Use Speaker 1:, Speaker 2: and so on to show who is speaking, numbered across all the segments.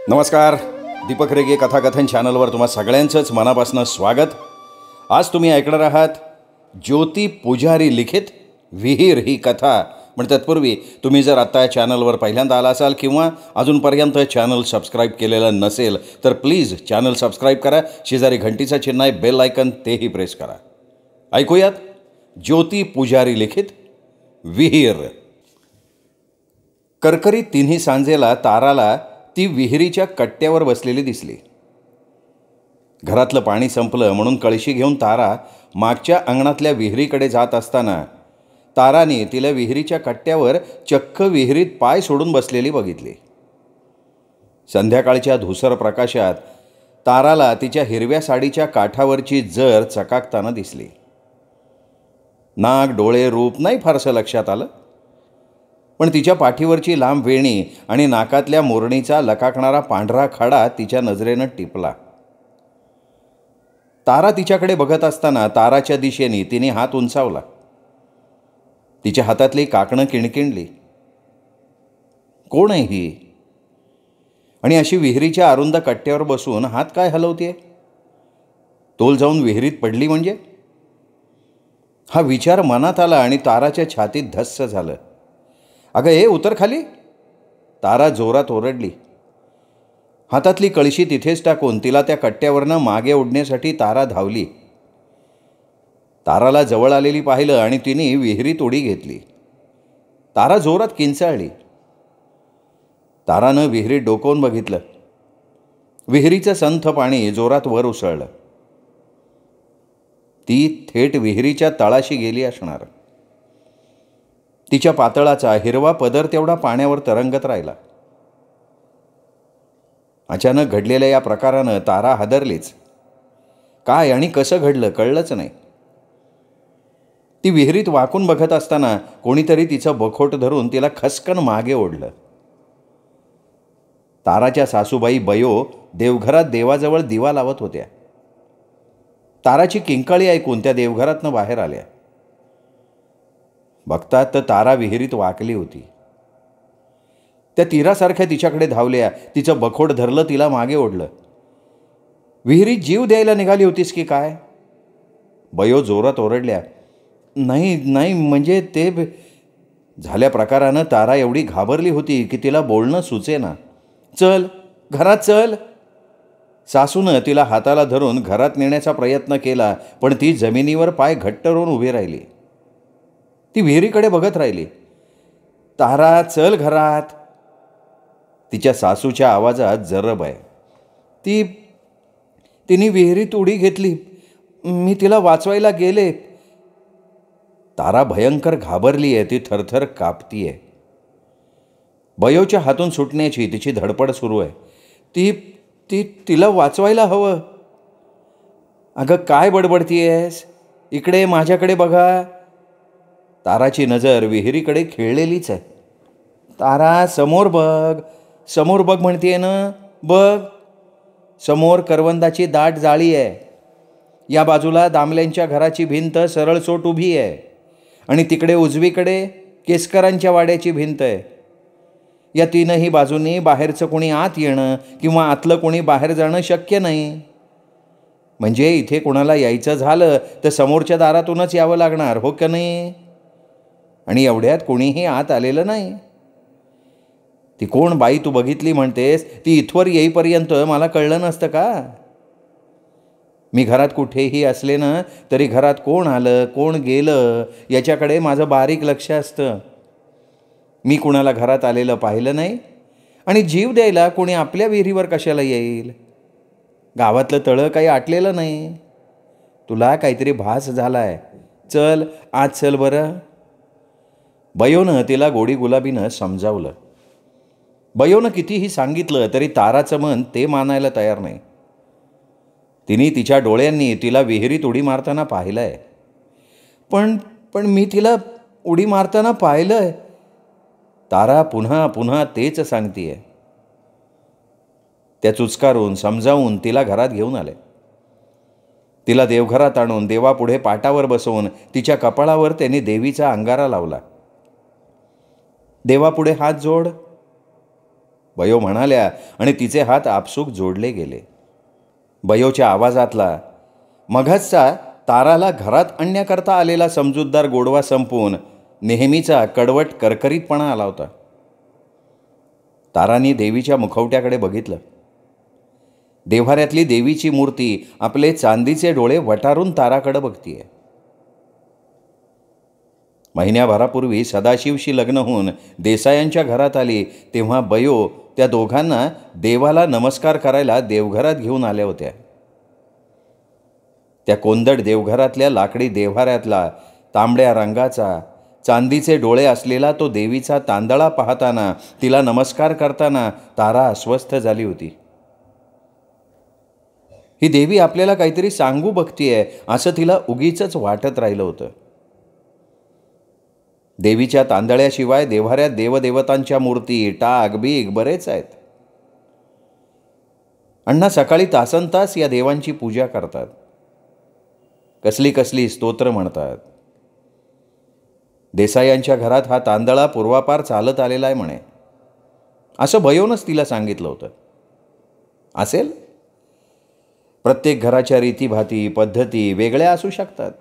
Speaker 1: नमस्कार. दीपक रेगे कथाकथन चॅनलवर तुम्हा सगळ्यांचंच मनापासून स्वागत. आज तुम्ही ऐकणार आहात ज्योती पुजारी लिखित विहीर ही कथा. पण तत्पूर्वी तुम्ही जर आत्ता या चॅनलवर पहिल्यांदा आला असाल किंवा अजूनपर्यंत चॅनल सबस्क्राईब केलेलं नसेल तर प्लीज चॅनल सबस्क्राईब करा. शेजारी घंटीचं चिन्ह आहे, बेल आयकन तेही प्रेस करा. ऐकूयात ज्योती पुजारी लिखित विहीर. करकरीत तिन्ही सांजेला ताराला ती विहिरीच्या कट्ट्यावर बसलेली दिसली. घरातलं पाणी संपलं म्हणून कळशी घेऊन तारा मागच्या अंगणातल्या विहिरीकडे जात असताना ताराने तिला विहिरीच्या कट्ट्यावर चक्क विहिरीत पाय सोडून बसलेली बघितली. संध्याकाळच्या धुसर प्रकाशात ताराला तिच्या हिरव्या साडीच्या काठावरची जर चकाकताना दिसली. नाक, डोळे, रूप नाही फारसं लक्षात आलं, पण तिच्या पाठीवरची लांब वेणी आणि नाकातल्या मोरणीचा लकाकणारा पांढरा खडा तिच्या नजरेनं टिपला. तारा तिच्याकडे बघत असताना ताराच्या दिशेने तिने हात उंचावला. तिच्या हातातली काकणं किणकिणली. कोण आहे ही? आणि अशी विहिरीच्या अरुंद कट्ट्यावर बसून हात काय हलवते? तोल जाऊन विहिरीत पडली म्हणजे? हा विचार मनात आला आणि ताराच्या छातीत धस्स झालं. अगं ए, उतर खाली. तारा जोरात ओरडली. हातातली कळशी तिथेच टाकून तिला त्या कट्ट्यावरनं मागे ओढण्यासाठी तारा धावली. ताराला जवळ आलेली पाहिलं आणि तिने विहिरीत उडी घेतली. तारा जोरात किंचाळली. तारानं विहिरीत डोकावून बघितलं. विहिरीचं संथ पाणी जोरात वर उसळलं. ती थेट विहिरीच्या तळाशी गेली असणार. तिच्या पातळाचा हिरवा पदर तेवढा पाण्यावर तरंगत राहिला. अचानक घडलेल्या या प्रकारानं तारा हादरलीच. काय आणि कसं घडलं कळलंच नाही. ती विहिरीत वाकून बघत असताना कोणीतरी तिचं बखोट धरून तिला खसकन मागे ओढलं. ताराच्या सासूबाई बयो देवघरात देवाजवळ दिवा लावत होत्या. ताराची किंकाळी ऐकून त्या देवघरातनं बाहेर आल्या. बघतात तर तारा विहिरीत वाकली होती. त्या तीरासारख्या तिच्याकडे धावल्या. तिचं बखोड धरलं, तिला मागे ओढलं. विहिरीत जीव द्यायला निघाली होतीस की काय? बयो जोरात ओरडल्या. नाही नाही, म्हणजे ते झाल्या प्रकारानं तारा एवढी घाबरली होती की तिला बोलणं सुचेना. चल घरात चल. सासूनं तिला हाताला धरून घरात नेण्याचा प्रयत्न केला, पण ती जमिनीवर पाय घट्ट रोवून उभी राहिली. ती विहिरीकडे बघत राहिली. तारा चल घरात. तिच्या सासूच्या आवाजात जरब आहे. तिने विहिरीत उडी घेतली. मी तिला वाचवायला गेले. तारा भयंकर घाबरली आहे. ती थरथर कापतीये. बयोच्या हातून सुटण्याची तिची धडपड सुरू आहे. तिला वाचवायला हवं. अगं काय बडबडतीयेस? इकडे माझ्याकडे बघा. ताराची नजर विहिरीकडे खिळलेलीच आहे. तारा समोर बघ, समोर बघ म्हणतीये ना. बघ, समोर करवंदाची दाट जाळी आहे. या बाजूला दामल्यांच्या घराची भिंत सरळसोट उभी आहे आणि तिकडे उजवीकडे केसकरांच्या वाड्याची भिंत आहे. या तीनही बाजूंनी बाहेरचं कोणी आत येणं किंवा आतलं कोणी बाहेर जाणं शक्य नाही. म्हणजे इथे कोणाला यायचं झालं तर समोरच्या दारातूनच यावं लागणार, हो का नाही? आणि एवढ्यात कोणीही आत आलेलं नाही. ती कोण बाई तू बघितली म्हणतेस, ती इथवर येईपर्यंत मला कळलं नसतं का? मी घरात कुठेही असले ना तरी घरात कोण आलं कोण गेलं याच्याकडे माझं बारीक लक्ष असतं. मी कुणाला घरात आलेलं पाहिलं नाही. आणि जीव द्यायला कोणी आपल्या विहिरीवर कशाला येईल? गावातलं तळं काही आटलेलं नाही. तुला काहीतरी भास झालाय. चल आज चल बरं. बयोनं तिला गोडी गुलाबीनं समजावलं. बयोनं कितीही सांगितलं तरी ताराचं मन ते मानायला तयार नाही. तिने तिच्या डोळ्यांनी तिला विहिरीत उडी मारताना पाहिलंय. पण मी तिला उडी मारताना पाहिलंय. तारा पुन्हा पुन्हा तेच सांगतीये. त्या चुचकारून समजावून तिला घरात घेऊन आले. तिला देवघरात आणून देवापुढे पाटावर बसवून तिच्या कपाळावर त्यांनी देवीचा अंगारा लावला. देवापुढे हात जोड. बयो म्हणाल्या आणि तिचे हात आपसूक जोडले गेले. बयोच्या आवाजातला मघाचा ताराला घरात आणण्याकरता आलेला समजूतदार गोडवा संपून नेहमीचा कडवट करकरीतपणा आला होता. ताराने देवीच्या मुखवट्याकडे बघितलं. देव्हाऱ्यातली देवीची मूर्ती आपले चांदीचे डोळे वटारून ताराकडे बघतीये. महिन्याभरापूर्वी सदाशिवशी लग्न होऊन देसायांच्या घरात आली तेव्हा बयो त्या दोघांना देवाला नमस्कार करायला देवघरात घेऊन आल्या होत्या. त्या कोंदट देवघरातल्या लाकडी देव्हाऱ्यातला तांबड्या रंगाचा चांदीचे डोळे असलेला तो देवीचा तांदळा पाहताना, तिला नमस्कार करताना तारा अस्वस्थ झाली होती. ही देवी आपल्याला काहीतरी सांगू बघतीये असं तिला उगीचच वाटत राहिलं होतं. देवीच्या तांदळ्याशिवाय देव्हाऱ्यात देवदेवतांच्या मूर्ती, टाक बीग बरेच आहेत. अण्णा सकाळी तासनतास या देवांची पूजा करतात. कसली कसली स्तोत्र म्हणतात. देसायांच्या घरात हा तांदळा पूर्वापार चालत आलेला आहे म्हणे, असं बयोनच तिला सांगितलं होतं. असेल, प्रत्येक घराच्या रीतीभाती पद्धती वेगळ्या असू शकतात.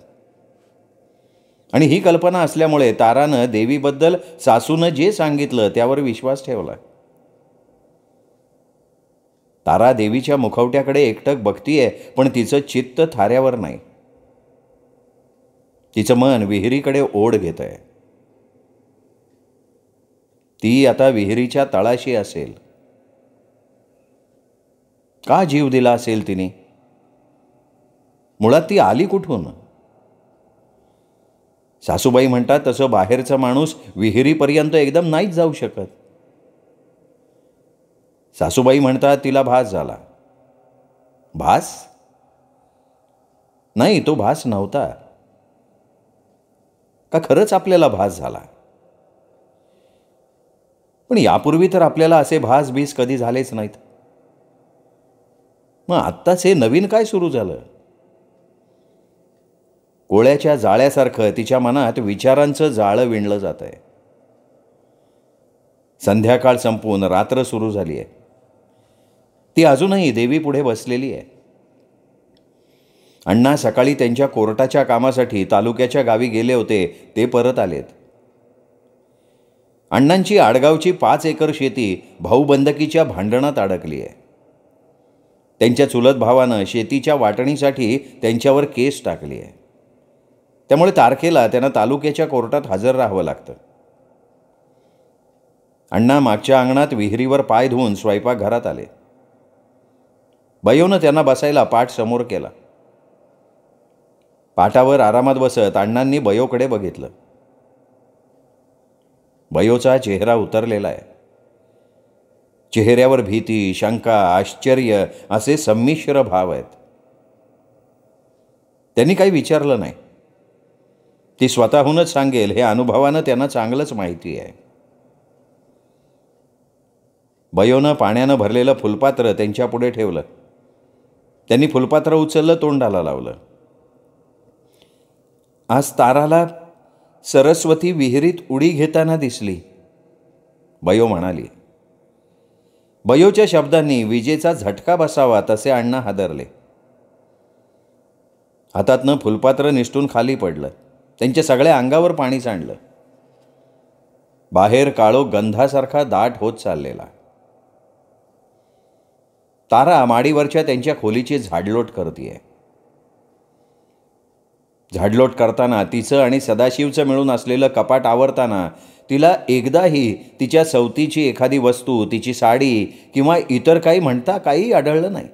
Speaker 1: आणि ही कल्पना असल्यामुळे तारानं देवीबद्दल सासूनं जे सांगितलं त्यावर विश्वास ठेवला. तारा देवीच्या मुखवट्याकडे एकटक बघतीये, पण तिचं चित्त थाऱ्यावर नाही. तिचं मन विहिरीकडे ओढ घेत आहे. ती आता विहिरीच्या तळाशी असेल. का जीव दिला असेल तिने? मुळात ती आली कुठून? सासूबाई म्हणतात तसं बाहेरचा माणूस विहिरीपर्यंत एकदम नाहीच जाऊ शकत. सासूबाई म्हणतात तिला भास झाला. भास? नाही, तो भास नव्हता. का खरंच आपल्याला भास झाला? पण यापूर्वी तर आपल्याला असे भास बीस कधी झालेच नाहीत. मग आत्ताच हे नवीन काय सुरू झालं? कोळ्याच्या जाळ्यासारखं तिच्या मनात विचारांचं जाळं विणलं जात आहे. संध्याकाळ संपून रात्र सुरू झाली आहे. ती अजूनही देवीपुढे बसलेली आहे. अण्णा सकाळी त्यांच्या कोर्टाच्या कामासाठी तालुक्याच्या गावी गेले होते, ते परत आलेत. अण्णांची आडगावची 5 एकर शेती भाऊबंदकीच्या भांडणात अडकली आहे. त्यांच्या चुलत भावानं शेतीच्या वाटणीसाठी त्यांच्यावर केस टाकली आहे. त्यामुळे तारखेला त्यांना तालुक्याच्या कोर्टात हजर राहावं लागतं. अण्णा मागच्या अंगणात विहिरीवर पाय धुवून स्वयंपाकघरात आले. बयोनं त्यांना बसायला पाठ समोर केला. पाटावर आरामात बसत अण्णांनी बयोकडे बघितलं. बयोचा चेहरा उतरलेला आहे. चेहऱ्यावर भीती, शंका, आश्चर्य असे संमिश्र भाव आहेत. त्यांनी काही विचारलं नाही. ती स्वतःहूनच सांगेल हे अनुभवानं त्यांना चांगलंच माहिती आहे. बयोनं पाण्यानं भरलेलं फुलपात्र त्यांच्यापुढे ठेवलं. त्यांनी फुलपात्र उचललं, तोंडाला लावलं. आज ताराला सरस्वती विहिरीत उडी घेताना दिसली, बयो म्हणाली. बयोच्या शब्दांनी विजेचा झटका बसावा तसे अण्णा हादरले. हातातनं फुलपात्र निसटून खाली पडलं. त्यांच्या सगळ्या अंगावर पाणी सांडलं. बाहेर काळोख गंधासारखा दाट होत चाललेला. तारा माडीवरच्या त्यांच्या खोलीची झाडलोट करतीये. झाडलोट करताना तिचं आणि सदाशिवचं मिळून असलेलं कपाट आवरताना तिला एकदाही तिच्या सवतीची एखादी वस्तू, तिची साडी किंवा इतर काही म्हणता काही आढळलं नाही.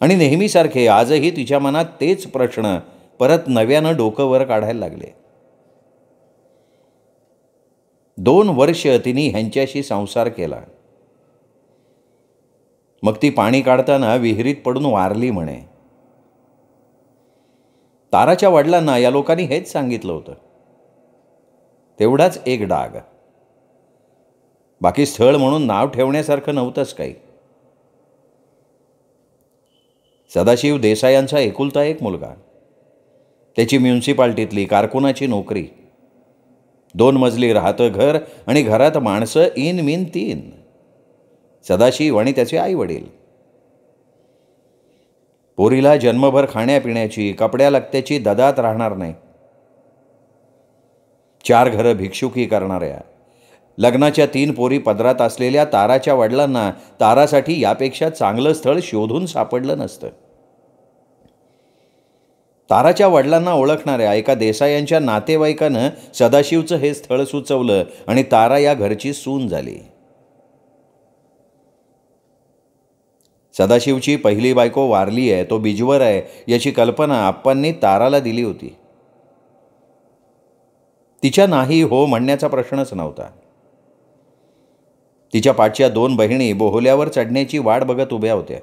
Speaker 1: आणि नेहमीसारखे आजही तिच्या मनात तेच प्रश्न परत नव्यानं डोकं वर काढायला लागले. 2 वर्ष तिने ह्यांच्याशी संसार केला. मग ती पाणी काढताना विहिरीत पडून वारली म्हणे. ताराच्या वडिलांना या लोकांनी हेच सांगितलं होतं. तेवढाच एक डाग. बाकी स्थळ म्हणून नाव ठेवण्यासारखं नव्हतंच काही. सदाशिव देसायांचा एकुलता एक मुलगा. त्याची म्युन्सिपाल्टीतली कारकुनाची नोकरी. 2 मजली राहतं घर आणि घरात माणसं इन मिन 3. सदाशिव आणि त्याचे आई वडील. पोरीला जन्मभर खाण्यापिण्याची कपड्या लत्त्याची ददात राहणार नाही. 4 घरं भिक्षुकी करणाऱ्या, लग्नाच्या 3 पोरी पदरात असलेल्या ताराच्या वडिलांना तारासाठी यापेक्षा चांगलं स्थळ शोधून सापडलं नसतं. ताराच्या वडिलांना ओळखणाऱ्या एका देसायांच्या नातेवाईकानं सदाशिवचं हे स्थळ सुचवलं आणि तारा या घरची सून झाली. सदाशिवची पहिली बायको वारली आहे, तो बिजवर आहे याची कल्पना आप्पांनी ताराला दिली होती. तिच्या नाही हो म्हणण्याचा प्रश्नच नव्हता. तिच्या पाठच्या 2 बहिणी बोहल्यावर चढण्याची वाट बघत उभ्या होत्या.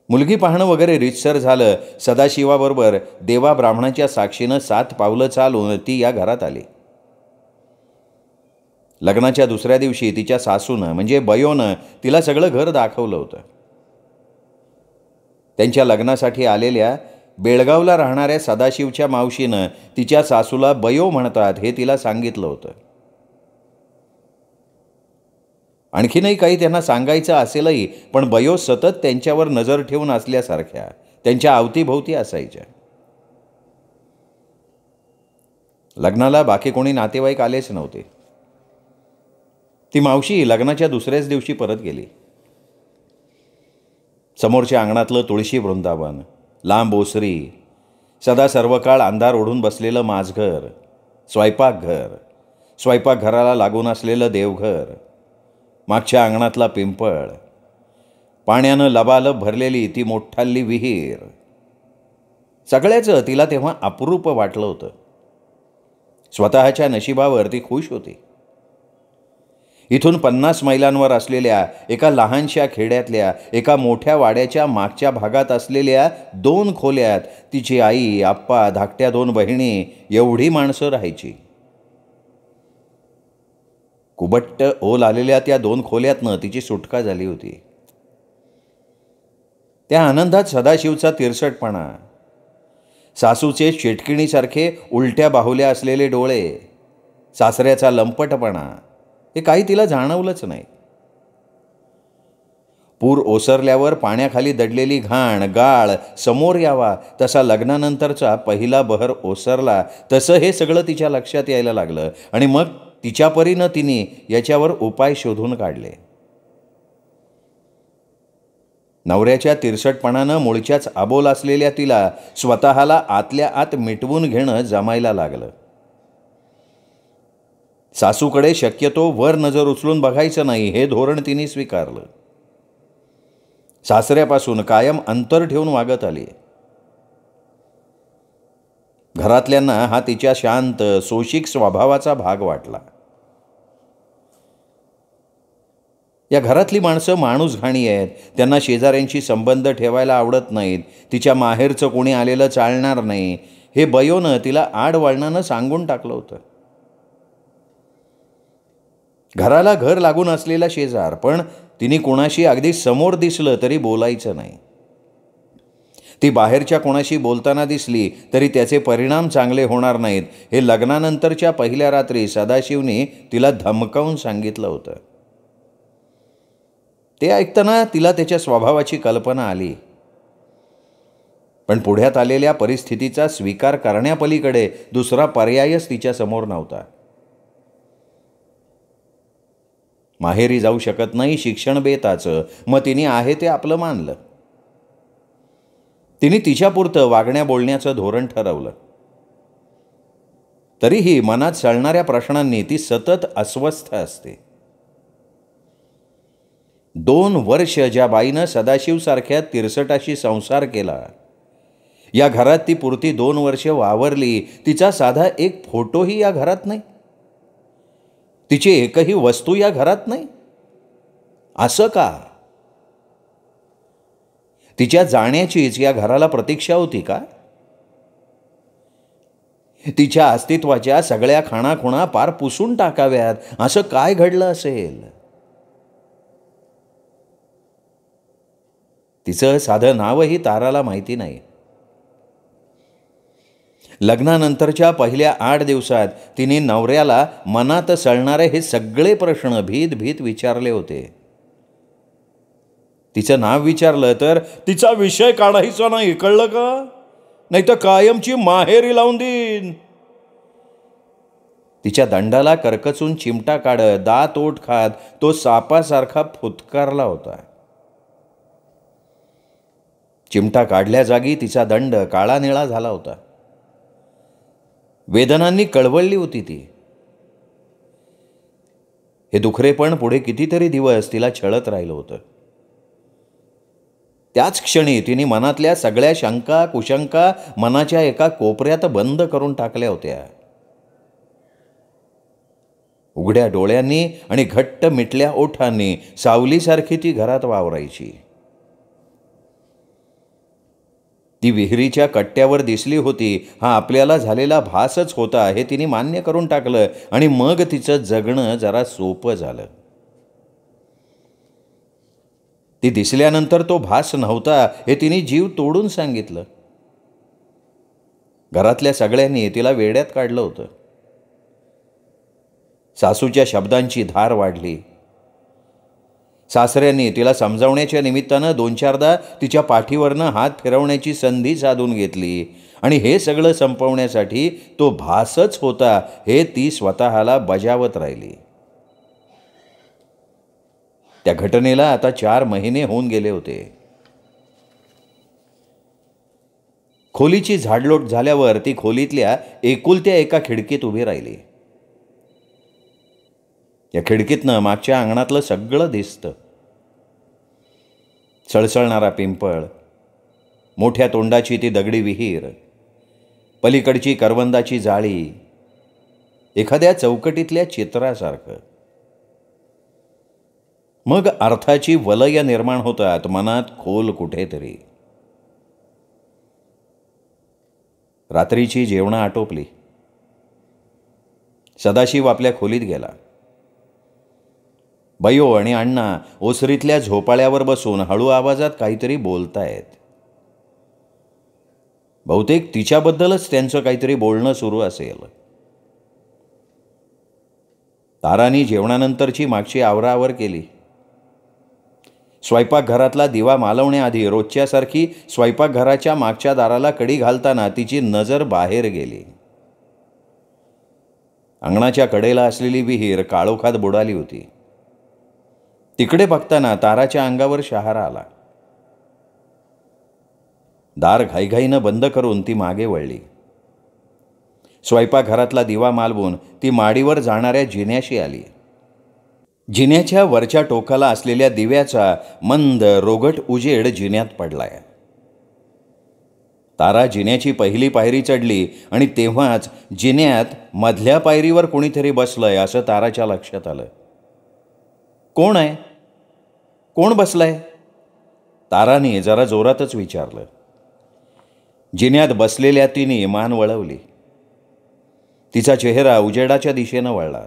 Speaker 1: मुलगी पाहणं वगैरे रीतसर झालं. सदाशिवाबरोबर देवा ब्राह्मणाच्या साक्षीनं 7 पावलं चालून ती या घरात आली. लग्नाच्या दुसऱ्या दिवशी तिच्या सासूनं म्हणजे बयोनं तिला सगळं घर दाखवलं होतं. त्यांच्या लग्नासाठी आलेल्या बेळगावला राहणाऱ्या सदाशिवच्या मावशीनं तिच्या सासूला बयो म्हणतात हे तिला सांगितलं होतं. आणखीनही काही त्यांना सांगायचं असेलही, पण बयो सतत त्यांच्यावर नजर ठेवून असल्यासारख्या त्यांच्या अवतीभोवती असायच्या. लग्नाला बाकी कोणी नातेवाईक आलेच नव्हते. ती मावशी लग्नाच्या दुसऱ्याच दिवशी परत गेली. समोरच्या अंगणातलं तुळशी वृंदावन, लांब ओसरी, सदा सर्व काळ अंधार ओढून बसलेलं माझघर, स्वयंपाकघर, स्वयंपाकघराला लागून असलेलं देवघर, मागच्या अंगणातला पिंपळ, पाण्यानं लबालब भरलेली ती मोठाली विहीर, सगळ्याचं तिला तेव्हा अपरूप वाटलं होतं. स्वतःच्या नशिबावर ती खुश होती. इथून 50 मैलांवर असलेल्या एका लहानशा खेड्यातल्या एका मोठ्या वाड्याच्या मागच्या भागात असलेल्या 2 खोल्यात तिची आई, आप्पा, धाकट्या 2 बहिणी एवढी माणसं राहायची. कुबट्ट ओल आलेल्या त्या 2 खोल्यातनं तिची सुटका झाली होती. त्या आनंदात सदाशिवचा तिरसटपणा, सासूचे शेटकिणीसारखे उलट्या बाहुल्या असलेले डोळे, सासऱ्याचा लंपटपणा हे काही तिला जाणवलंच नाही. पूर ओसरल्यावर पाण्याखाली दडलेली घाण, गाळ समोर यावा तसा लग्नानंतरचा पहिला बहर ओसरला तसं हे सगळं तिच्या लक्षात यायला लागलं आणि मग तिच्या परीनं तिने याच्यावर उपाय शोधून काढले. नवऱ्याच्या तिरसटपणानं मूळच्याच अबोल असलेल्या तिला स्वतःला आतल्या आत मिटवून घेणं जमायला लागलं. सासूकडे शक्यतो वर नजर उचलून बघायचं नाही हे धोरण तिने स्वीकारलं. सासऱ्यापासून कायम अंतर ठेवून वागत आली. घरातल्यांना हा तिच्या शांत सोशिक स्वभावाचा भाग वाटला. या घरातली माणसं माणूसघाणी आहेत. त्यांना शेजाऱ्यांशी संबंध ठेवायला आवडत नाहीत. तिच्या माहेरचं कोणी आलेलं चालणार नाही हे बयोनं तिला आडवळणानं सांगून टाकलं होतं. घराला घर लागून असलेला शेजार, पण तिने कोणाशी अगदी समोर दिसलं तरी बोलायचं नाही. ती बाहेरच्या कोणाशी बोलताना दिसली तरी त्याचे परिणाम चांगले होणार नाहीत हे लग्नानंतरच्या पहिल्या रात्री सदाशिवने तिला धमकावून सांगितलं होतं. ते ऐकताना तिला त्याच्या स्वभावाची कल्पना आली, पण पुढ्यात आलेल्या परिस्थितीचा स्वीकार करण्यापलीकडे दुसरा पर्यायच तिच्या समोर नव्हता. माहेरी जाऊ शकत नाही, शिक्षण बेताचं, मग तिने आहे ते आपलं मानलं. तिने तिच्यापुरतं वागण्या बोलण्याचं धोरण ठरवलं. तरीही मनात सळणाऱ्या प्रश्नांनी ती सतत अस्वस्थ असते. 2 वर्ष ज्या बाईनं सदाशिवसारख्या तिरसटाशी संसार केला, या घरात ती पुरती 2 वर्ष वावरली. तिचा साधा एक फोटोही या घरात नाही. तिची एकही वस्तू या घरात नाही. असं का? तिच्या जाण्याचीच या घराला प्रतीक्षा होती का? तिच्या अस्तित्वाच्या सगळ्या खाणाखुणा पार पुसून टाकाव्यात असं काय घडलं असेल? तिचं साधं नावही ताराला माहिती नाही. लग्नानंतरच्या पहिल्या 8 दिवसात तिने नवऱ्याला मनात सळणारे हे सगळे प्रश्न भीत भीत विचारले होते. तिचं नाव विचारलं तर तिचा विषय काढायचा नाही, कळलं का? नाही तर कायमची माहेरी लावून देईन. तिच्या दंडाला करकचून चिमटा काढत, दात ओठ खात तो सापासारखा फुतकारला होता. चिमटा काढल्या जागी तिचा दंड काळा निळा झाला होता. वेदनांनी कळवळली होती ती. हे दुखरेपण पुढे कितीतरी दिवस तिला छळत राहिलं होतं. त्याच क्षणी तिने मनातल्या सगळ्या शंका कुशंका मनाच्या एका कोपऱ्यात बंद करून टाकल्या होत्या. उघड्या डोळ्यांनी आणि घट्ट मिटल्या ओठांनी सावलीसारखी ती घरात वावरायची. ती विहिरीच्या कट्ट्यावर दिसली होती हा आपल्याला झालेला भासच होता हे तिने मान्य करून टाकलं आणि मग तिचं जगणं जरा सोपं झालं. ती दिसल्यानंतर तो भास नव्हता हे तिने जीव तोडून सांगितलं. घरातल्या सगळ्यांनी तिला वेड्यात काढलं होतं. सासूच्या शब्दांची धार वाढली. सासऱ्यांनी तिला समजावण्याच्या निमित्तानं 2-4दा तिच्या पाठीवरनं हात फिरवण्याची संधी साधून घेतली आणि हे सगळं संपवण्यासाठी तो भासच होता हे ती स्वतःला बजावत राहिली. त्या घटनेला आता 4 महिने होऊन गेले होते. खोलीची झाडलोट झाल्यावर ती खोलीतल्या एकुलत्या एका खिडकीत उभी राहिली. या खिडकीतनं मागच्या अंगणातलं सगळं दिसतं. सळसळणारा पिंपळ, मोठ्या तोंडाची ती दगडी विहीर, पलीकडची करवंदाची जाळी, एखाद्या चौकटीतल्या चित्रासारखं. मग अर्थाची वलय निर्माण होतात मनात खोल कुठेतरी. रात्रीची जेवणं आटोपली. सदाशिव आपल्या खोलीत गेला. बयो आणि अण्णा ओसरीतल्या झोपाळ्यावर बसून हळू आवाजात काहीतरी बोलतायत. बहुतेक तिच्याबद्दलच त्यांचं काहीतरी बोलणं सुरू असेल. तारानी जेवणानंतरची मागची आवराआवर केली. स्वयंपाकघरातला दिवा मालवण्याआधी रोजच्यासारखी स्वयंपाकघराच्या मागच्या दाराला कडी घालताना तिची नजर बाहेर गेली. अंगणाच्या कडेला असलेली विहीर काळोखात बुडाली होती. तिकडे बघताना ताराच्या अंगावर शहारा आला. दार घाईघाईनं बंद करून ती मागे वळली. स्वयंपाकघरातला दिवा मालवून ती माडीवर जाणाऱ्या जिन्याशी आली. जिन्याच्या वरच्या टोकाला असलेल्या दिव्याचा मंद रोगट उजेड जिन्यात पडलाय. तारा जिन्याची पहिली पायरी चढली आणि तेव्हाच जिन्यात मधल्या पायरीवर कोणीतरी बसलंय असं ताराच्या लक्षात आलं. कोण आहे? कोण बसलाय? ताराने जरा जोरातच विचारलं. जिन्यात बसलेल्या तिने मान वळवली. तिचा चेहरा उजेडाच्या दिशेनं वळला.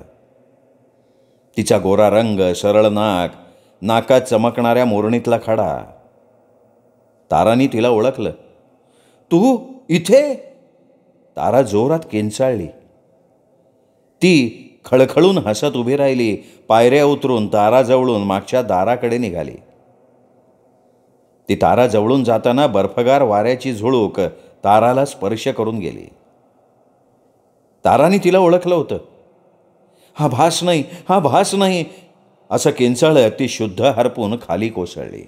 Speaker 1: तिचा गोरा रंग, सरळ नाक, नाकात चमकणाऱ्या मोरणीतला खडा. ताराने तिला ओळखलं. तू इथे? तारा जोरात किंचाळली. ती खळखळून हसत उभी राहिली. पायऱ्या उतरून ताराजवळून मागच्या दाराकडे निघाली. ती ताराजवळून जाताना बर्फगार वाऱ्याची झुळूक ताराला स्पर्श करून गेली. ताराने तिला ओळखलं होतं. हा भास नाही, हा भास नाही असं किंचाळत ती शुद्ध हरपून खाली कोसळली.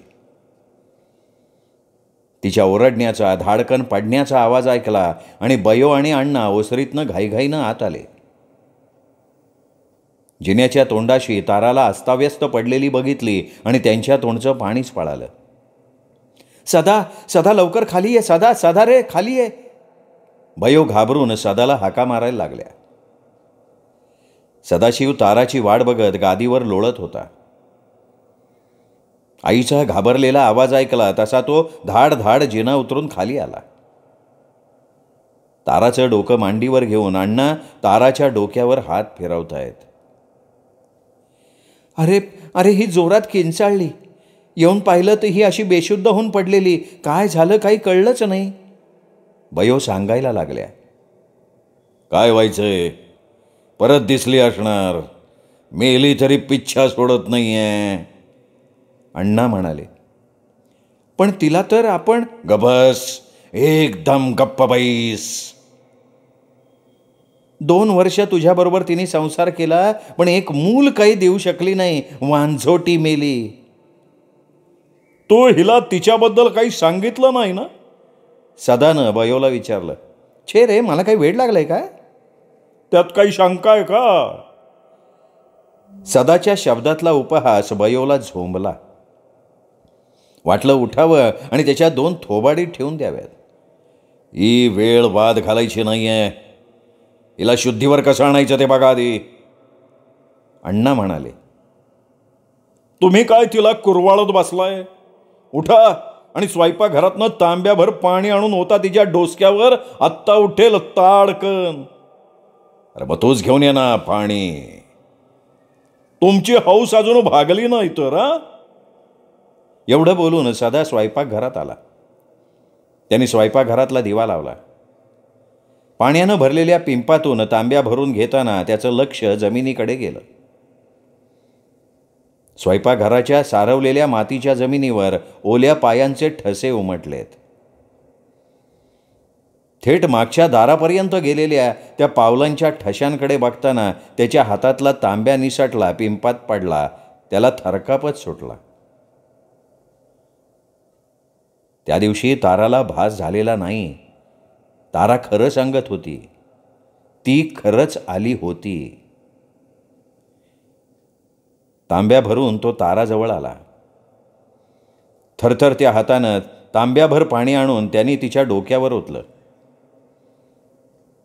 Speaker 1: तिच्या ओरडण्याचा, धाडकन पडण्याचा आवाज ऐकला आणि बयो आणि अण्णा ओसरीतनं घाईघाईनं आत आले. जिन्याच्या तोंडाशी ताराला अस्ताव्यस्त पडलेली बघितली आणि त्यांच्या तोंडचं पाणीच पळालं. सदा, सदा लवकर खाली ये, सदा, सदा रे खाली ये. बयो घाबरून सदाला हाका मारायला लागल्या. सदाशिव ताराची वाट बघत गादीवर लोळत होता. आईचा घाबरलेला आवाज ऐकला तसा तो धाड धाड जिना उतरून खाली आला. ताराचं डोकं मांडीवर घेऊन अण्णा ताराच्या डोक्यावर हात फिरवतायत. अरे अरे ही जोरात किंचाळली. येऊन पाहिलं तर ही अशी बेशुद्ध होऊन पडलेली. काय झालं काही कळलंच नाही. बयो सांगायला लागल्या. काय व्हायचंय? परत दिसली असणार. मेली तरी पिच्छा सोडत नाहीये, अण्णा म्हणाले. पण तिला तर आपण. गबस, एकदम गप्प बैस. 2 वर्ष तुझ्याबरोबर तिने संसार केला, पण एक मूल काही देऊ शकली नाही. वांझोटी मेली. तो हिला तिच्याबद्दल काही सांगितलं नाही ना? सदानं बयोला विचारलं. छे रे, मला काही वेळ लागलाय का? त्यात काही शंका आहे का? सदाच्या शब्दातला उपहास बयोला झोंबला. वाटलं उठावं आणि त्याच्या 2 थोबाडी ठेवून द्याव्यात. ही वेळ वाद घालायची नाहीये. हिला शुद्धीवर कसं आणायचं ते बघा आधी, अण्णा म्हणाले. तुम्ही काय तिला कुरवाळत बसलाय? उठा आणि स्वयंपाकघरातनं तांब्याभर पाणी आणून होता तिच्या डोसक्यावर. आत्ता उठेल ताडकन. अरे मग तोच घेऊन ये ना पाणी. तुमची हौस अजून भागली नाही तर. एवढं बोलून सदा स्वयंपाकघरात आला. त्यांनी स्वयंपाकघरातला दिवा लावला. पाण्यानं भरलेल्या पिंपातून तांब्या भरून घेताना त्याचं लक्ष जमिनीकडे गेलं. स्वयंपाकघराच्या सारवलेल्या मातीच्या जमिनीवर ओल्या पायांचे ठसे उमटलेत. थेट मागच्या दारापर्यंत गेलेल्या त्या पावलांच्या ठशांकडे बघताना त्याच्या हातातला तांब्या निसटला, पिंपात पडला. त्याला थरकापच सुटला. त्या दिवशी ताराला भास झालेला नाही. तारा खरं सांगत होती. ती खरंच आली होती. तांब्या भरून तो ताराजवळ आला. थरथरत्या हातानं तांब्याभर पाणी आणून त्यांनी तिच्या डोक्यावर ओतलं.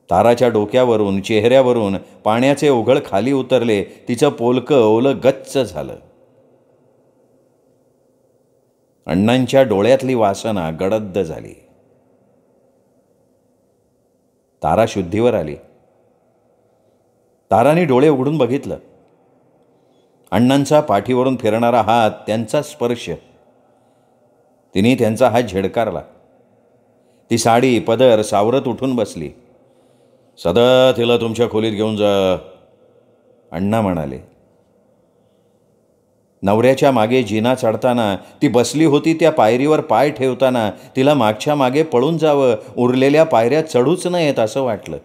Speaker 1: ताराच्या डोक्यावरून, चेहऱ्यावरून पाण्याचे ओघळ खाली उतरले. तिचं पोलकं ओलं गच्च झालं. अण्णांच्या डोळ्यातली वासना गडद झाली. तारा शुद्धीवर आली. ताराने डोळे उघडून बघितलं. अण्णांचा पाठीवरून फिरणारा हात, त्यांचा स्पर्श. तिने त्यांचा हात झेडकारला. ती साडी पदर सावरत उठून बसली. सदा तिला तुमच्या खोलीत घेऊन जा, अण्णा म्हणाले. नवऱ्याच्या मागे जिना चढताना ती बसली होती त्या पायरीवर पाय ठेवताना तिला मागच्या मागे पळून जावं, उरलेल्या पायऱ्या चढूच नयेत असं वाटलं.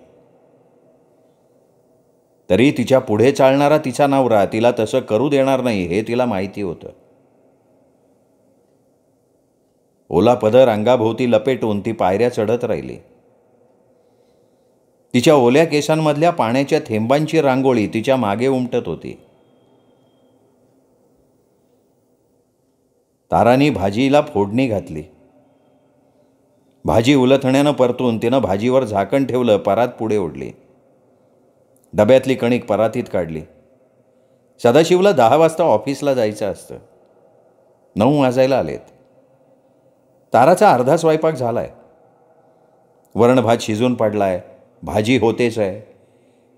Speaker 1: तरी तिच्या पुढे चालणारा तिचा नवरा तिला तसं करू देणार नाही हे तिला माहिती होतं. ओला पदर अंगाभोवती लपेटून ती पायऱ्या चढत राहिली. तिच्या ओल्या केसांमधल्या पाण्याच्या थेंबांची रांगोळी तिच्या मागे उमटत होती. तारानी भाजीला फोडणी घातली. भाजी उलथण्यानं परतून तिनं भाजीवर झाकण ठेवलं. परात पुढे ओढली. डब्यातली कणिक परातीत काढली. सदाशिवला 10 वाजता ऑफिसला जायचं असतं. 9 वाजायला आलेत. ताराचा अर्धा स्वयंपाक झालाय. वरण भात शिजून पडलाय. भाजी होतेच आहे.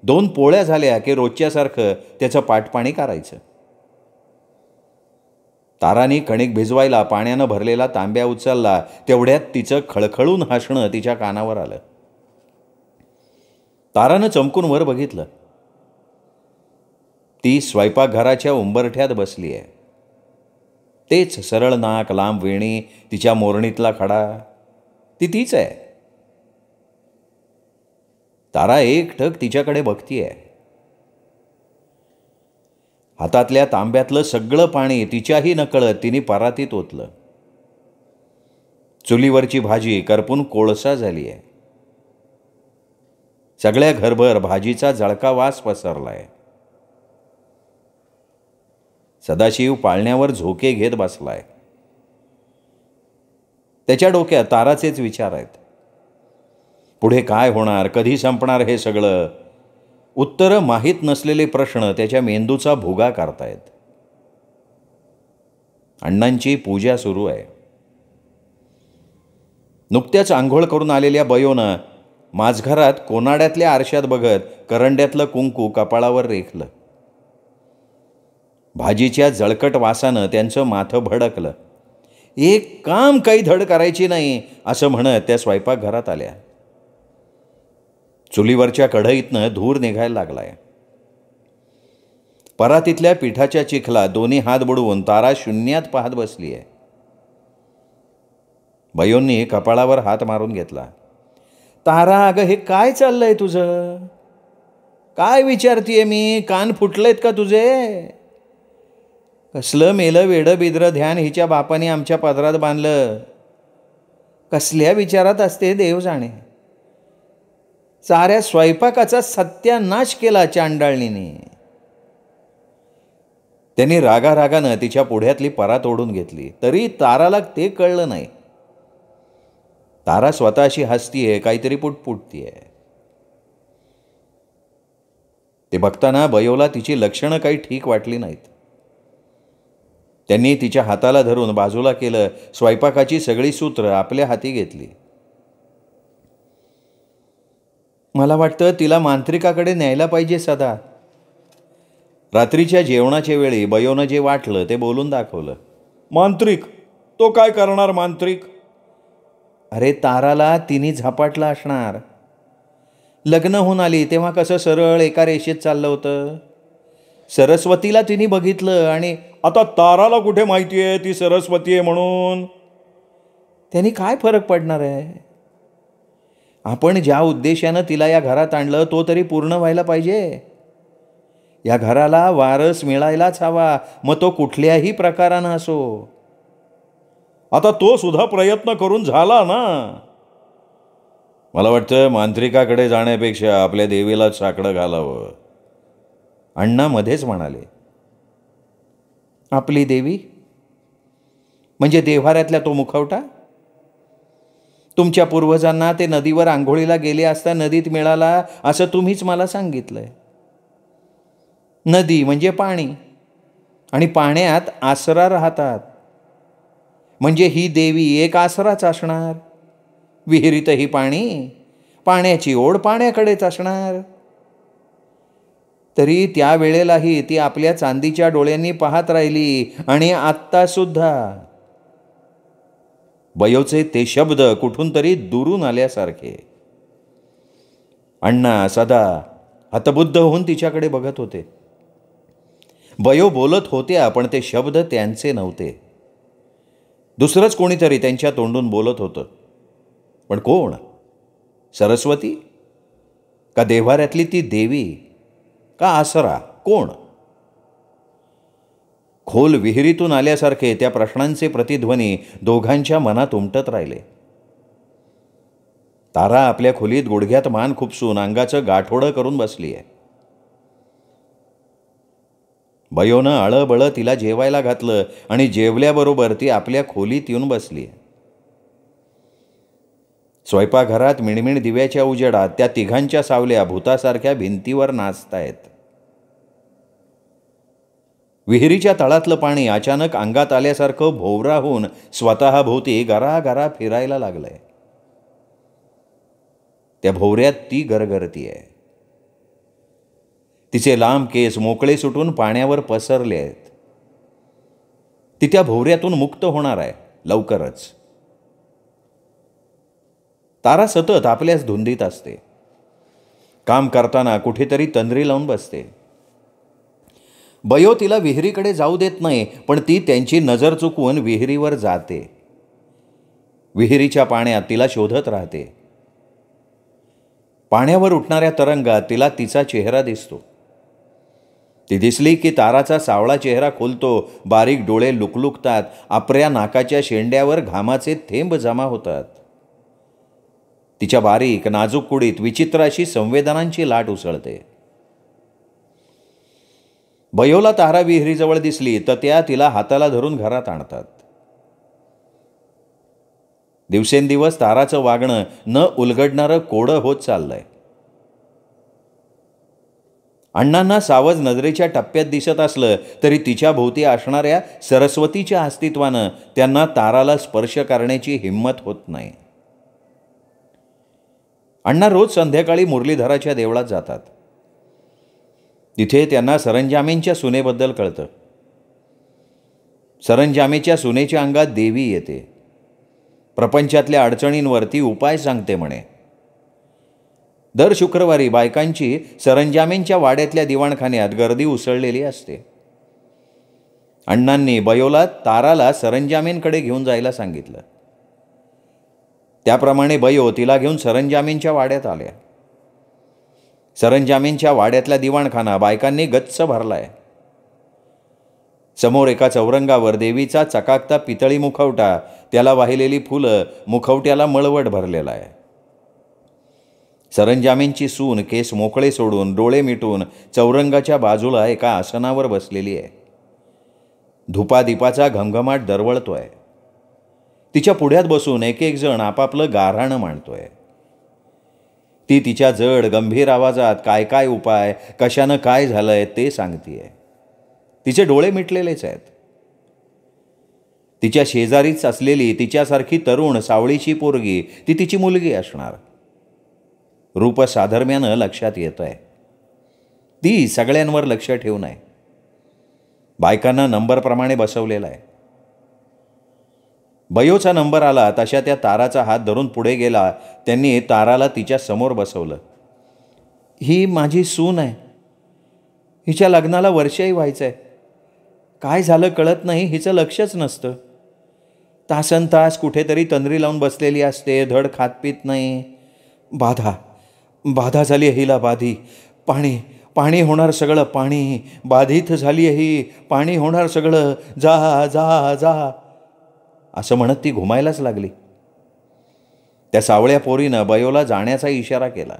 Speaker 1: 2 पोळ्या झाल्या की रोजच्यासारखं त्याचं पाटपाणी करायचं. तारानी कणिक भिजवायला पाण्यानं भरलेला तांब्या उचलला. तेवढ्यात तिचं खळखळून हसणं तिच्या कानावर आलं. तारानं चमकून वर बघितलं. ती स्वयंपाकघराच्या उंबरठ्यात बसली आहे. तेच सरळ नाक, लांब वेणी, तिच्या मोरणीतला खडा, तीच आहे. तारा एकटक तिच्याकडे बघतीये. हातातल्या तांब्यातलं सगळं पाणी तिच्याही नकळत तिने परातीत ओतलं. चुलीवरची भाजी करपून कोळसा झाली आहे. सगळ्या घरभर भाजीचा जळका वास पसरलाय. सदाशिव पाळण्यावर झोके घेत बसलाय. त्याच्या डोक्यात ताराचेच विचार आहेत. पुढे काय होणार, कधी संपणार हे सगळं? उत्तरं माहीत नसलेले प्रश्न त्याच्या मेंदूचा भुगा करतायत. अण्णांची पूजा सुरू आहे. नुकत्याच आंघोळ करून आलेल्या बयोनं माझघरात कोनाड्यातल्या आरशात बघत करंड्यातलं कुंकू कपाळावर रेखलं. भाजीच्या जळकट वासानं त्यांचं माथं भडकलं. एक काम काही धड करायची नाही असं म्हणत त्या स्वयंपाकघरात आल्या. चुलीवरच्या कढईतनं धूर निघायला लागलाय. परातीतल्या पिठाच्या चिखलात दोन्ही हात बुडवून तारा शून्यात पाहत बसली आहे. बयोंनी कपाळावर हात मारून घेतला. तारा, अगं हे काय चाललंय तुझं? काय विचारतीये मी? कान फुटलेत का तुझे? कसलं मेलं वेडं बिद्र ध्यान हिच्या बापाने आमच्या पदरात बांधलं. कसल्या विचारात असते देव जाणे. साऱ्या स्वयंपाकाचा सत्यानाश केला चांडाळणीने. त्यांनी रागारागानं तिच्या पुढ्यातली परात ओढून घेतली. तरी ताराला ते कळलं नाही. तारा स्वतःशी हसतीये, काहीतरी पुटपुटतीये. ते बघताना बयोला तिची लक्षणं काही ठीक वाटली नाहीत. त्यांनी तिच्या हाताला धरून बाजूला केलं. स्वयंपाकाची सगळी सूत्र आपल्या हाती घेतली. मला वाटतं तिला मांत्रिकाकडे न्यायला पाहिजे सदा. रात्रीच्या जेवणाच्या वेळी बयोनं जे वाटलं ते बोलून दाखवलं. मांत्रिक? तो काय करणार मांत्रिक? अरे ताराला तिने झपाटलं असणार. लग्न होऊन आली तेव्हा कसं सरळ एका रेषेत चाललं होतं. सरस्वतीला तिने बघितलं आणि आता ताराला कुठे माहिती आहे ती सरस्वती आहे म्हणून? त्यांनी काय फरक पडणार आहे? आपण ज्या उद्देशानं तिला या घरात आणलं तो तरी पूर्ण व्हायला पाहिजे. या घराला वारस मिळायलाच हवा, मग तो कुठल्याही प्रकारानं असो. आता तो सुद्धा प्रयत्न करून झाला ना. मला वाटतं मांत्रिकाकडे जाण्यापेक्षा आपल्या देवीलाच साकडं घालावं, अण्णा मध्येच म्हणाले. आपली देवी म्हणजे देव्हाऱ्यातला तो मुखवटा? तुमच्या पूर्वजांना ते नदीवर आंघोळीला गेले असता नदीत मिळाला असं तुम्हीच मला सांगितलंय. नदी म्हणजे पाणी, आणि पाण्यात आसरा राहतात. म्हणजे ही देवी एक आसराच असणार. विहिरीतही पाणी, पाण्याची ओढ पाण्याकडेच असणार. तरी त्या वेळेलाही ती आपल्या चांदीच्या डोळ्यांनी पाहत राहिली. आणि आत्ता सुद्धा. बयोचे ते शब्द कुठून तरी दुरून आल्यासारखे. अण्णा सदा हतबुद्ध होऊन तिच्याकडे बघत होते. बयो बोलत होत्या पण ते शब्द त्यांचे नव्हते. दुसरंच कोणीतरी त्यांच्या तोंडून बोलत होतं. पण कोण? सरस्वती? का देव्हाऱ्यातली ती देवी? का आसरा? कोण? खोल विहिरीतून आल्यासारखे त्या प्रश्नांचे प्रतिध्वनी दोघांच्या मनात उमटत राहिले. तारा आपल्या खोलीत गुडघ्यात मान खुपसून अंगाचं गाठोडं करून बसली आहे. बयोनं आळंबळं तिला जेवायला घातलं आणि जेवल्याबरोबर ती आपल्या खोलीत येऊन बसली. स्वयंपाकघरात मिणमिण दिव्याच्या उजेडात त्या तिघांच्या सावल्या भूतासारख्या भिंतीवर नाचतायत. विहिरीच्या तळातलं पाणी अचानक अंगात आल्यासारखं भोवरा होऊन स्वतःभोवती गरागरा फिरायला लागलंय. त्या भोवऱ्यात ती गरगरतीये. तिचे लांब केस मोकळे सुटून पाण्यावर पसरले आहेत. ती त्या भोवऱ्यातून मुक्त होणार आहे लवकरच. तारा सतत आपल्याच धुंदीत असते. काम करताना कुठेतरी तंद्री लावून बसते. बयो तिला विहिरीकडे जाऊ देत नाही, पण ती त्यांची नजर चुकवून विहिरीवर जाते. विहिरीच्या पाण्यात तिला शोधत राहते. पाण्यावर उठणाऱ्या तरंगात तिला तिचा चेहरा दिसतो. ती दिसली की ताराचा सावळा चेहरा खोलतो. बारीक डोळे लुकलुकतात. आपऱ्या नाकाच्या शेंड्यावर घामाचे थेंब जमा होतात. तिच्या बारीक नाजूक कुडीत विचित्र अशी संवेदनांची लाट उसळते. बयोला तारा विहिरीजवळ दिसली तर त्या तिला हाताला धरून घरात आणतात. दिवसेंदिवस ताराचं वागणं न उलगडणारं कोडं होत चाललंय. अण्णांना सावज नजरेच्या टप्प्यात दिसत असलं तरी तिच्या भोवती असणाऱ्या सरस्वतीच्या अस्तित्वानं त्यांना ताराला स्पर्श करण्याची हिंमत होत नाही. अण्णा रोज संध्याकाळी मुरलीधराच्या देवळात जातात. तिथे त्यांना सरंजामेंच्या सुनेबद्दल कळतं. सरंजामेच्या सुनेच्या अंगात देवी येते. प्रपंचातल्या अडचणींवरती उपाय सांगते म्हणे. दर शुक्रवारी बायकांची सरंजामेंच्या वाड्यातल्या दिवाणखान्यात गर्दी उसळलेली असते. अण्णांनी बयोला ताराला सरंजामेंकडे घेऊन जायला सांगितलं. त्याप्रमाणे बयो तिला घेऊन सरंजामेंच्या वाड्यात आल्या. सरंजामेंच्या वाड्यातला दिवाणखाना बायकांनी गच्च भरलाय. समोर एका चौरंगावर देवीचा चकाकता पितळी मुखवटा, त्याला वाहिलेली फुलं, मुखवट्याला मळवट भरलेला आहे. सरंजामेंची सून केस मोकळे सोडून डोळे मिटून चौरंगाच्या बाजूला एका आसनावर बसलेली आहे. धुपादीपाचा घमघमाट दरवळतोय. तिच्या पुढ्यात बसून एक एक जण आपापलं गाऱ्हाणं मांडतोय. ती तिच्या जड गंभीर आवाजात काय काय उपाय, कशानं काय झालंय ते सांगतीये. तिचे डोळे मिटलेलेच आहेत. तिच्या शेजारीच असलेली तिच्यासारखी तरुण सावळीची पोरगी, ती तिची मुलगी असणार. रूप साधर्म्यानं लक्षात येत आहे. ती सगळ्यांवर लक्ष ठेवून आहे. बायकांना नंबरप्रमाणे बसवलेला आहे. बयोचा नंबर आला तशा त्या ताराचा हात धरून पुढे गेला. त्यांनी ताराला तिच्या समोर बसवलं. ही माझी सून आहे. हिच्या लग्नाला वर्षही व्हायचं आहे. काय झालं कळत नाही, हिचं लक्षच नसतं. तासनतास कुठेतरी तंद्री लावून बसलेली असते, धड खात पीत नाही. बाधा झाली हिला, बाधी. पाणी होणार सगळं, पाणी. बाधित झाली ही, पाणी होणार सगळं, जा जा जा असं म्हणत ती घुमायलाच लागली. त्या सावळ्या पोरीनं बयोला जाण्याचा इशारा केला.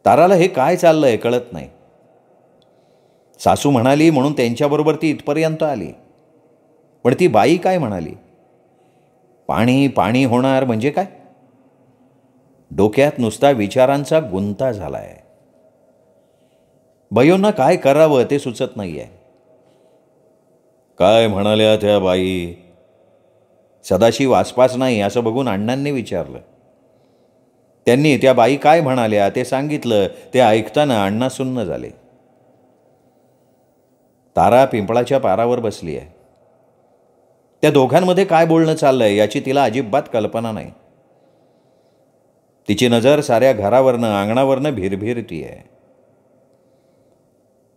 Speaker 1: ताराला हे काय चाललंय कळत नाही. सासू म्हणाली म्हणून त्यांच्याबरोबर ती इथपर्यंत आली. पण ती बाई काय म्हणाली? पाणी होणार म्हणजे काय? डोक्यात नुसता विचारांचा गुंता झालाय. बयोंना काय करावं ते सुचत नाहीये. काय म्हणाल्या त्या बाई? सदाशिव आसपास नाही असं बघून अण्णांनी विचारलं. त्यांनी त्या बाई काय म्हणाल्या ते सांगितलं. ते ऐकताना अण्णा सुन्न झाले. तारा पिंपळाच्या पारावर बसली आहे. त्या दोघांमध्ये काय बोलणं चाललंय याची तिला अजिबात कल्पना नाही. तिची नजर साऱ्या घरावरनं अंगणावरनं भिरभिरती आहे.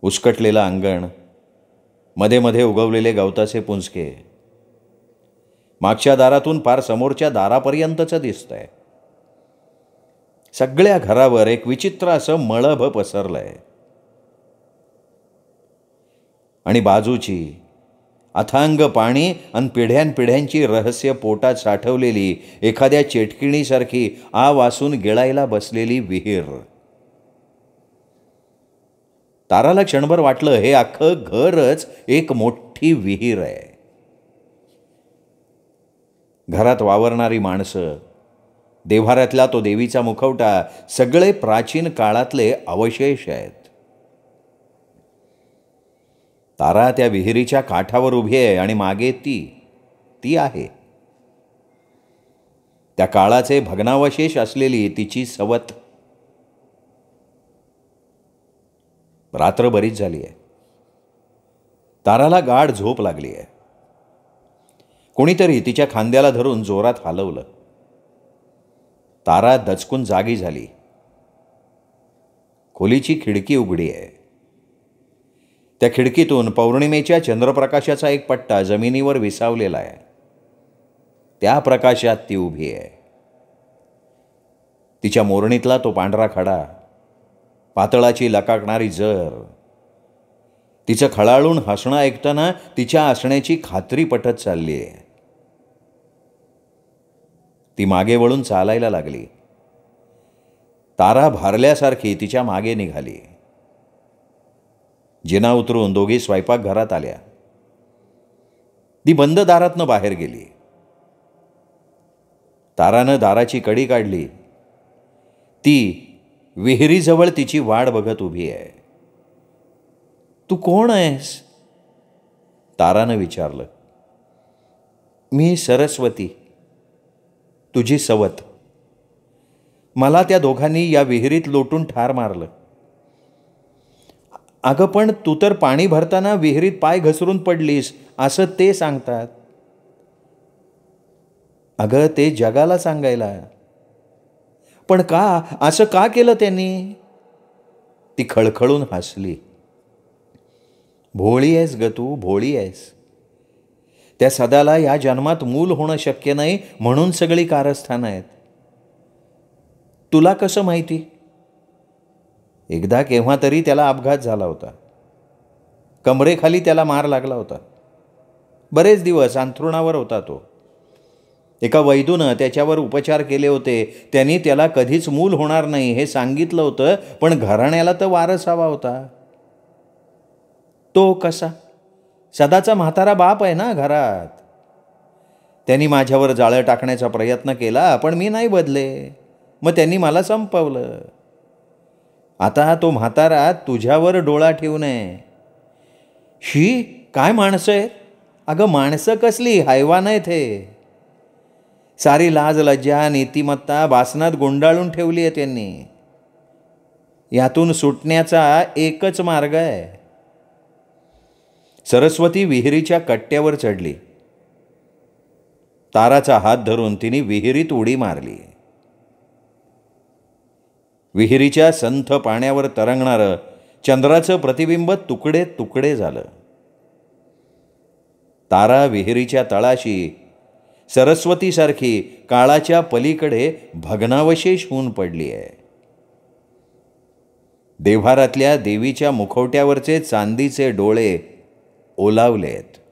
Speaker 1: उस्कटलेलं अंगण, मध्ये मध्ये उगवलेले गवताचे पुंजके, मागच्या दारातून पार समोरच्या दारापर्यंतचं दिसतंय. सगळ्या घरावर एक विचित्र असं मळभ पसरलंय. आणि बाजूची अथांग पाणी आणि पिढ्यानपिढ्यांची रहस्य पोटात साठवलेली एखाद्या चेटकिणीसारखी आ वासून गिळायला बसलेली विहीर. ताराला क्षणभर वाटलं हे अख्खं घरच एक मोठी विहीर आहे. घरात वावरणारी माणसं, देव्हाऱ्यातला तो देवीचा मुखवटा, सगळे प्राचीन काळातले अवशेष आहेत. तारा त्या विहिरीच्या काठावर उभी आहे आणि मागे ती आहे. त्या काळाचे भग्नावशेष असलेली तिची सवत. रात्र बरीच झाली आहे. ताराला गाढ झोप लागली आहे. कोणीतरी तिच्या खांद्याला धरून जोरात हलवलं. तारा दचकून जागी झाली. खोलीची खिडकी उघडी आहे. त्या खिडकीतून पौर्णिमेच्या चंद्रप्रकाशाचा एक पट्टा जमिनीवर विसावलेला आहे. त्या प्रकाशात ती उभी आहे. तिच्या मोरणीतला तो पांढरा खडा, पातळाची लकाकणारी जर, तिचं खळाळून हसणं ऐकताना तिच्या असण्याची खात्री पटत चालली आहे. ती मागे वळून चालायला लागली. तारा भारल्यासारखी तिच्या मागे निघाली. जिना उतरून दोघी स्वयंपाकघरात आल्या. ती बंद दारातनं बाहेर गेली. तारानं दाराची कडी काढली. ती विहिरीजवळ तिची वाट बघत उभी आहे. तू कोण आहेस? तारानं विचारलं. मी सरस्वती, तुझी सवत. मला त्या दोघांनी या विहिरीत लोटून ठार मारलं. अगं पण तू तर पाणी भरताना विहिरीत पाय घसरून पडलीस असं ते सांगतात. अगं ते जगाला सांगायला. पण का, असं का केलं त्यांनी? ती खळखळून हसली. भोळी आहेस ग तू, भोळी आहेस. त्या सदाला या जन्मात मूल होणं शक्य नाही म्हणून सगळी कारस्थानं आहेत. तुला कसं माहिती? एकदा केव्हा तरी त्याला अपघात झाला होता. कमरेखाली त्याला मार लागला होता. बरेच दिवस अंथरुणावर होता तो. एका वैद्यानं त्याच्यावर उपचार केले होते. त्यांनी त्याला कधीच मूल होणार नाही हे सांगितलं होतं, पण घराण्याला तर वारस हवा होता. तो कसा? सदाचा म्हातारा बाप आहे ना घरात. त्यांनी माझ्यावर जाळं टाकण्याचा प्रयत्न केला, पण मी नाही बदले. मग त्यांनी मला संपवलं. आता तो म्हातारा तुझ्यावर डोळा ठेवू नये. शी, काय माणसं आहेत? अगं माणसं कसली, हैवान आहेत हे. सारी लाज लज्जा नीतिमत्ता बासनात गुंडाळून ठेवली आहे त्यांनी. यातून सुटण्याचा एकच मार्ग आहे. सरस्वती विहिरीच्या कट्ट्यावर चढली. ताराचा हात धरून तिने विहिरीत उडी मारली. विहिरीच्या संथ पाण्यावर तरंगणारं चंद्राचं प्रतिबिंब तुकडे तुकडे झालं. तारा विहिरीच्या तळाशी सरस्वतीसारखी काळाच्या पलीकडे भग्नावशेष होऊन पडली आहे. देव्हारातल्या देवीच्या मुखवट्यावरचे चांदीचे डोळे ओलावलेत.